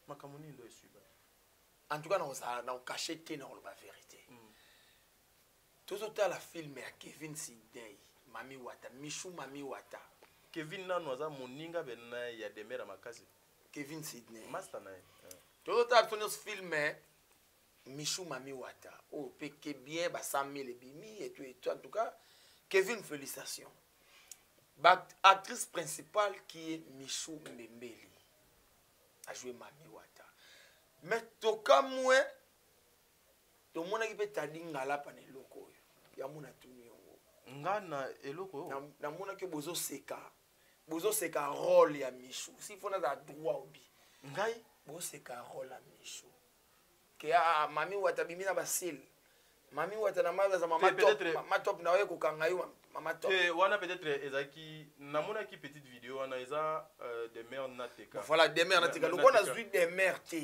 Makamoni ndo esuba. En tout cas na caché te na la vérité. Tout autant la film ya Kevin Sidney, Mami Wata, Michou Mami Wata. Kevin nanu aza moninga bena ya demera makasi. Kevin Sidney. Master na. Tout autant ton film Michou Mami Wata. Oh peke bien ba 100 000 bimi et tout en tout cas Kevin, félicitations. Actrice principale qui est Michou Mbembeli a joué Mami Wata. Mais toka moi, to mona ki pe tadinga la pa eloko yo. Ya mona tuni yo. Ngana eloko yo. Na mona ke bozo seka rôle ya Michou. Si fona da droit obi. Ngai bozo seka rôle ya Michou. Ke a Mami Wata bimina basil. Mami Wata na maza mama top na wewe kukanga yo mama top. Wana peut-être ezaki namona ki petite vidéo wana eza des mères na Teka. Voilà des mères na Teka. Loko na zui des mères te.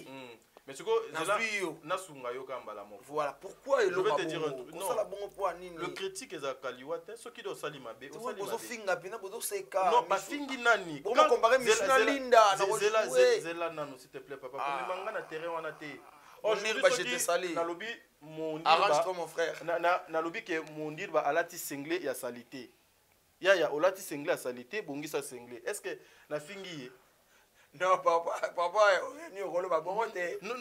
Mais ce que na sunga yo kambala moko. Voilà pourquoi je vais te dire un truc. Non, la bongo po nini. Le critique ezaka liwate soki do sali mabe, o sali bozo finga pina bozo seka. Non, ba fingi nani? Comment comparer Michou na Linda na Zela nanu s'il te plaît papa. Comme manga na terrain wana te. Oh, je vais te saluer. Na lobi mon arrange-toi mon frère. Na lobi ke mon dirba alati singlé ya salité. Ya olati singlé ya salité bongisa singlé. Est-ce que na fingi non papa ni rolo ba bongote. Non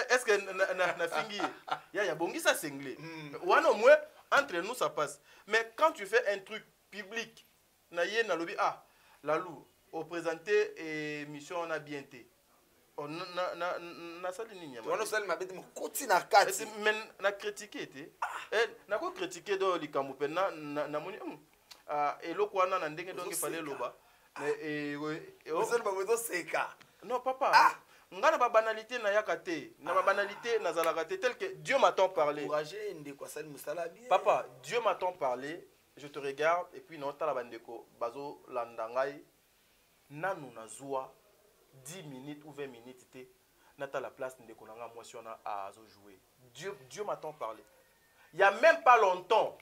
est-ce que na fingi ya bongisa singlé. Wana au moins entre nous ça passe. Mais quand tu fais un truc public na ye na lobi la lou au présenter émission on a bien été. Oh na sali nini on no sali mabeti mo koti na kati men na critiquer te na ko critiquer do likambo pe na moni eloko wana na ndenge donc fallait loba mais on sali ba bozo seka non papa ngana ba banalité na yakate na ba banalité na zalakate tel que Dieu m'a tant parlé encourager ndeko sali musala bien papa Dieu m'a tant parlé je te regarde et puis non tala bandeko bazo landangai nanu na zwa 10 minutes ou 20 minutes té nata la place de konanga moi si on a jouer Dieu m'a tant parlé il y a même pas longtemps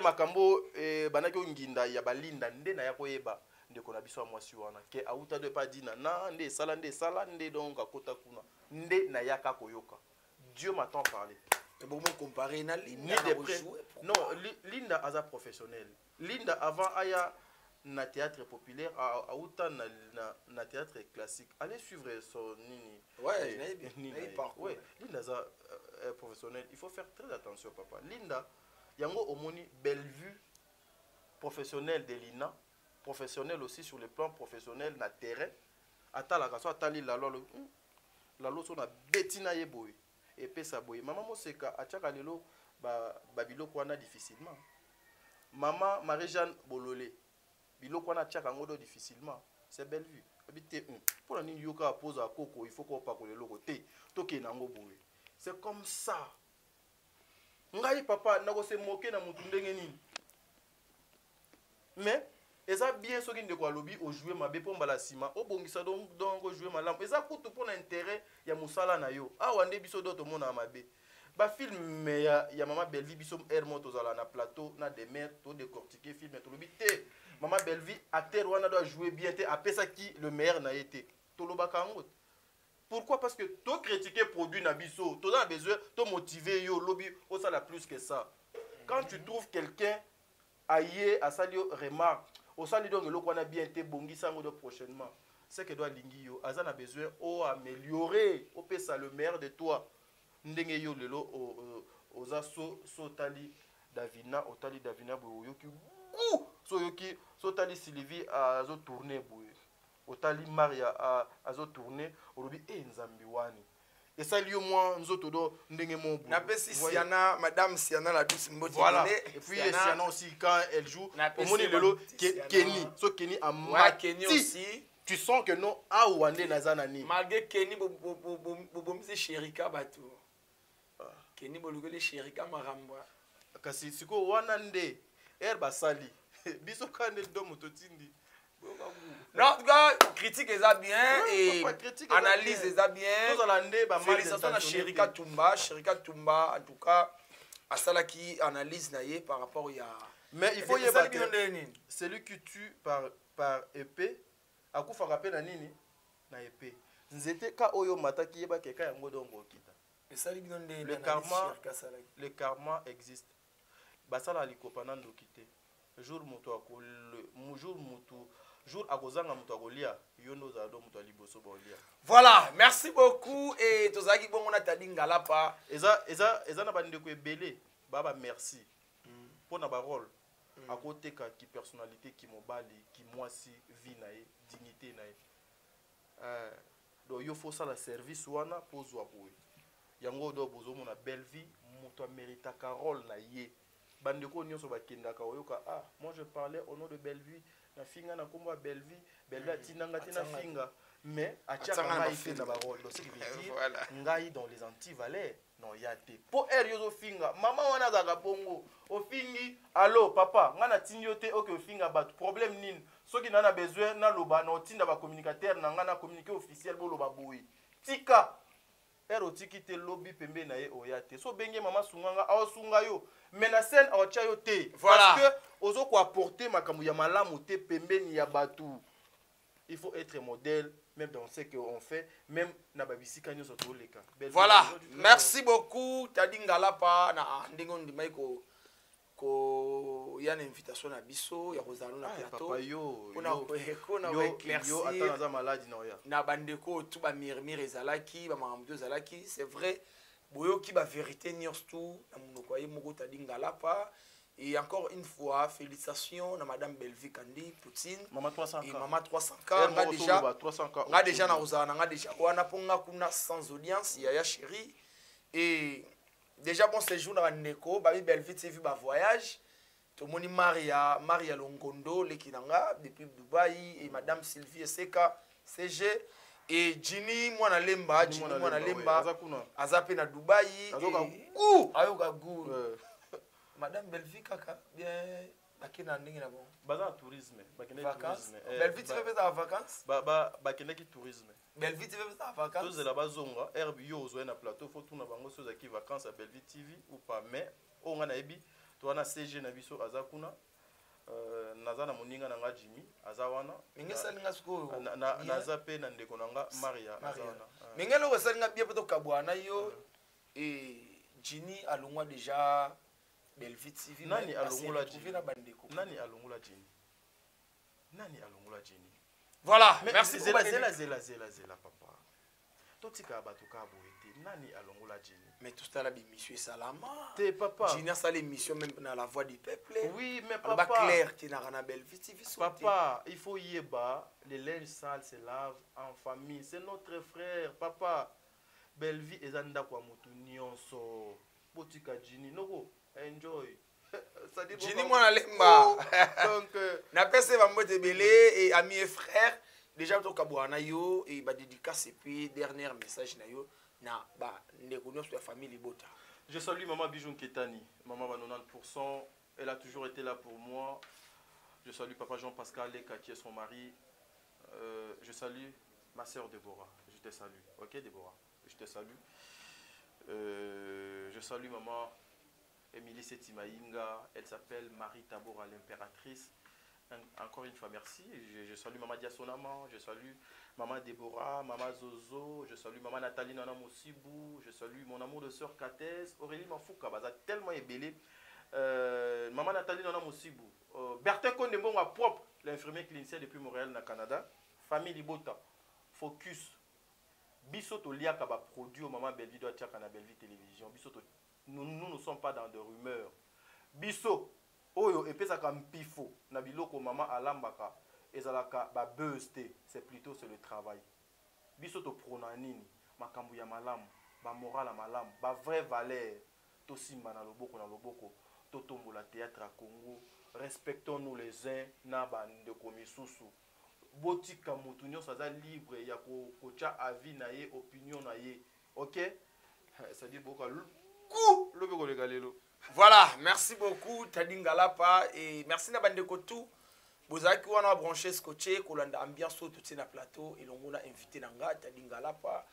makambo banaki nginda ya balinda nde na yakoyeba nde kona biso moi si wana ke auta de pas dina na nde sala nde donc akota kuna nde na yaka koyoka Dieu m'a tant parlé et bon comparer na Linda non Linda aza professionnel Linda avant aya na théâtre populaire autant na théâtre classique. Allez suivre son nini. Ouais, ouais, Linda za professionnel, il faut faire très attention papa. Linda yango omoni belle vue professionnelle de Lina, professionnel aussi sur le plan professionnel na terrain. Atala kaso atali la so na betina ye boy et pe sa boy. Maman Moseka atchaka lelo babilo kwana difficilement. Maman Marie-Jeanne Bololé biloko wana tchaka ngodo difficilement. C'est belle vue. Habité pour la nini yoka pose à coco, il faut qu'on pas le logo té. Toke nango boy. C'est comme ça. Ngai papa nako se moquer na mutu ndenge nini. Mais eza bien ce qui ndeko alobi au jouer mabe po mbala sima o bongisa donc jouer malamu eza kutu pour l'intérêt ya musala na yo awa nde biso do to mona mabe ba film ya mama Bellevie biso moto zala na plateau na des mères to décortiquer film to lobi te mama Bellevie acteur wana doit jouer bien te apesa qui le meilleur na été to lobaka ngot. Pourquoi? Parce que to critiquer produit na biso to a besoin to motiver yo lobi o ça la plus que ça. Quand tu trouves quelqu'un aïe à salio remarque au sali donc le qu'on a bien été bongi sango de prochainement c'est que doit lingi yo azan a besoin au améliorer au pesa le meilleur de toi ndenge yo lelo aux asso sotali davina otali davina bo yoki so yoki sotali Sylvie azo tourner bo otali Maria azo tourner olobi nzambi wani et ça lui au moins nzoto do ndenge mon bout. Napesi Siana, madame Siana la douce mboti. Voilà. Et puis Siana aussi quand elle joue au moni lelo Kenny, so Kenny a ouais, Kenny aussi. Tu sens que non a wande nazanani. Malgré Kenny bomisi Sherika batu. Kenny bolugole Sherika marambwa. Kasi siko wana nde basali. Biso kande do mototindi. Non, en tout cas, critique est bien et analyse est bien. Félicitations à Sherika Tumba, en tout cas, à celle qui analyse par rapport à. Mais il faut y avoir celui qui tue par épée, à coup frappé na nini na épée. Nzete ka oyo mataki yeba keka yango dongo kita. Le karma existe. Basala likopana ndo kité. Jour muto akol jour muto jour akozanga muto akolia yono zado muto aliboso bolia. Voilà, merci beaucoup et tozaki bongo na tadingala pa eza na bandeko ebele baba merci pour na parole à côté qui personnalité qui mobali qui mwasi vie nae dignité nae donc yo faut ça la service wana pozwa boye yango do bozo mona belle vie muto mérita carole na ye bandeko nyonso bakendaka oyoka moi je parlais au nom de Bellevue na finga na komba Bellevue tinanga tina finga mais achaka ngai fait na barole donc ce qui veut dire ngai dans les anti-valais non yate po yozo finga mama wana zaka bongo ofingi allo papa ngana tinyote oke ofinga bat problème nini soki nana besoin na loba na otinda ba communicateur na ngana communiquer officiel bo loba boyi tika otiki te lobby pembe na ye oyate so benge mama sunganga aosunga yo menasen aocha yo te parce que ozo ko apporter makambu ya malamu te pembe ni ya batu. Il faut être modèle même dans ce qu'on fait même na babisika nyoso to leka. Voilà, merci beaucoup tadingala pa na ndingo ndimai ko ya na invitation na biso ya kozalo na plateau papa yo éclaircir attends za maladie na ya na bandeko tu ba mirmir ezalaki ba makambo ezalaki c'est vrai boyoki ba vérité nyonso na munoko ye moko tadingala pa et encore une fois félicitations na madame Bellevie Kandi Poutine mama 300 et mama 300K nga déjà na ozana nga déjà wana ponga kuna sans audience ya chérie et déjà bon séjour dans Neko, Babi Bellevue TV ba voyage. Tout le monde Maria Longondo, Lekinanga depuis Dubaï et Madame Sylvie Seka CG et Ginny Mwana Lemba, Azape na Dubaï. Ayoka Gou. Madame Bellevue kaka bien bakena ndingi na bon. Baza tourisme, vacances. Bellevue TV fait en vacances. Bakena ki tourisme. Bellevue TV fait en vacances. Tous la bazonga herbe yo zo na plateau faut tout na bango so za ki vacances à Bellevue TV ou pas mais on a ebi to na CG na biso azakuna nazana moninga na nga Jimmy azawana mingi salinga siko na zape na ndeko nanga Maria azawana mingi lo salinga bien poto kabwana yo et Ginny alongwa déjà Bellevue TV nani alongula Ginny nani alongola Jenny. Voilà, Mais merci beaucoup. Zela papa. Totika batuka boete nani alongola Jenny. Mais tout ça là monsieur Salama. T'es papa. Jenny a sa l'émission même dans la voix du peuple. Oui, mais papa. papa. Claire qui n'a rien à belle vie. Papa, il faut y bas, les linges sales se lavent en famille. C'est notre frère, papa. Belle-vie ezanda kwa mutu nyonso. Botika Jenny, no enjoy. Jenny moi lemba. Donc na pese va mbote belé et amis et frères. Déjà to kabwana yo et ba dédicace et puis dernier message na yo na ba ndeko sur la famille Libota. Je salue maman Bijou Ketani, maman va 90%, elle a toujours été là pour moi. Je salue papa Jean-Pascal Leka qui est son mari. Je salue ma soeur Déborah. Je te salue. OK Déborah, je te salue. Je salue maman Émilie Setimaïnga, elle s'appelle Marie Tabora l'impératrice. Encore une fois, merci. Je salue Maman Diasonama, je salue Maman Déborah, Maman Zozo, je salue Maman Nathalie Nana Moussibou, je salue mon amour de sœur Katès, Aurélie Mafouka, baza tellement ébélé. Maman Nathalie Nana Moussibou, Bertin Kondembonga propre, l'infirmier clinicien depuis Montréal, na Canada, famille Libota, Focus, Bissoto Liaka va produire Maman Belleville doit tirer à Belleville Télévision. Bissoto, nous ne sommes pas dans de rumeurs. Bissot. Oyo epesaka mpifo na biloko mama alambaka ezalaka ba buzz te, c'est plutôt le travail. Biso to prona nini makambu ya malamu, ba moral ya malamu, ba vraie valeur to simba na loboko to tombola théâtre à Congo. Respectons-nous les uns na ba ndeko misusu. Botika mutu nyonso aza libre ya ko cha avis na ye, opinion na ye. OK? Ça dit beaucoup lobeko le galelo. Voilà, merci beaucoup Tadingalapa et merci na bande kotou. Bozaki wana branché scotché kolanda ambiance tout na plateau et l'on a invité nanga Tadingalapa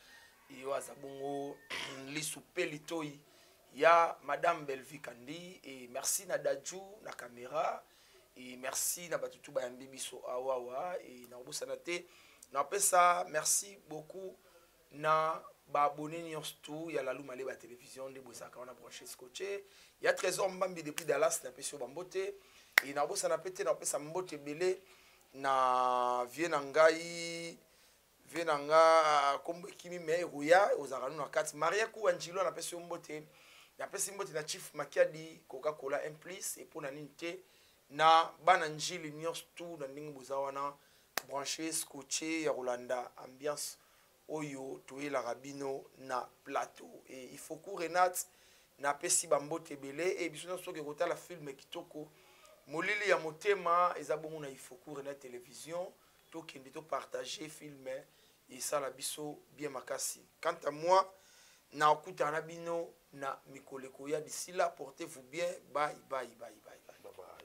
et wazabongo li souper litoi ya madame Belvi Kandi et merci na Dadju na caméra et merci na batutu ba mbibiso awawa et na bosanate na pesa merci beaucoup na ba abonné nyonso ya la lumale ba télévision de bosaka on a branché scotché. Il y a Trésor Mbambi depuis Dallas na pesio bambote et na bosa na pété na pesa mbote belé na vienanga comme kimi me ruya ozaranu na kati Maria ku anjilo na pesio mbote na pesi mbote na Chief Makiadi Coca-Cola Implis et pour na ninte na bana njili nyonso na ndingi bozawana branché scotché ya Rolanda ambiance oyo toye la rabino na plateau et il faut que Renate na pesi bambote belé et biso soki kota la film kitoko molili ya motema ezabongo na ifoku na télévision to kende to partager film et ça la biso bien makasi. Quant à moi na okuta na bino na mikoleko ya d'ici là, portez-vous bien, bye bye bye bye bye.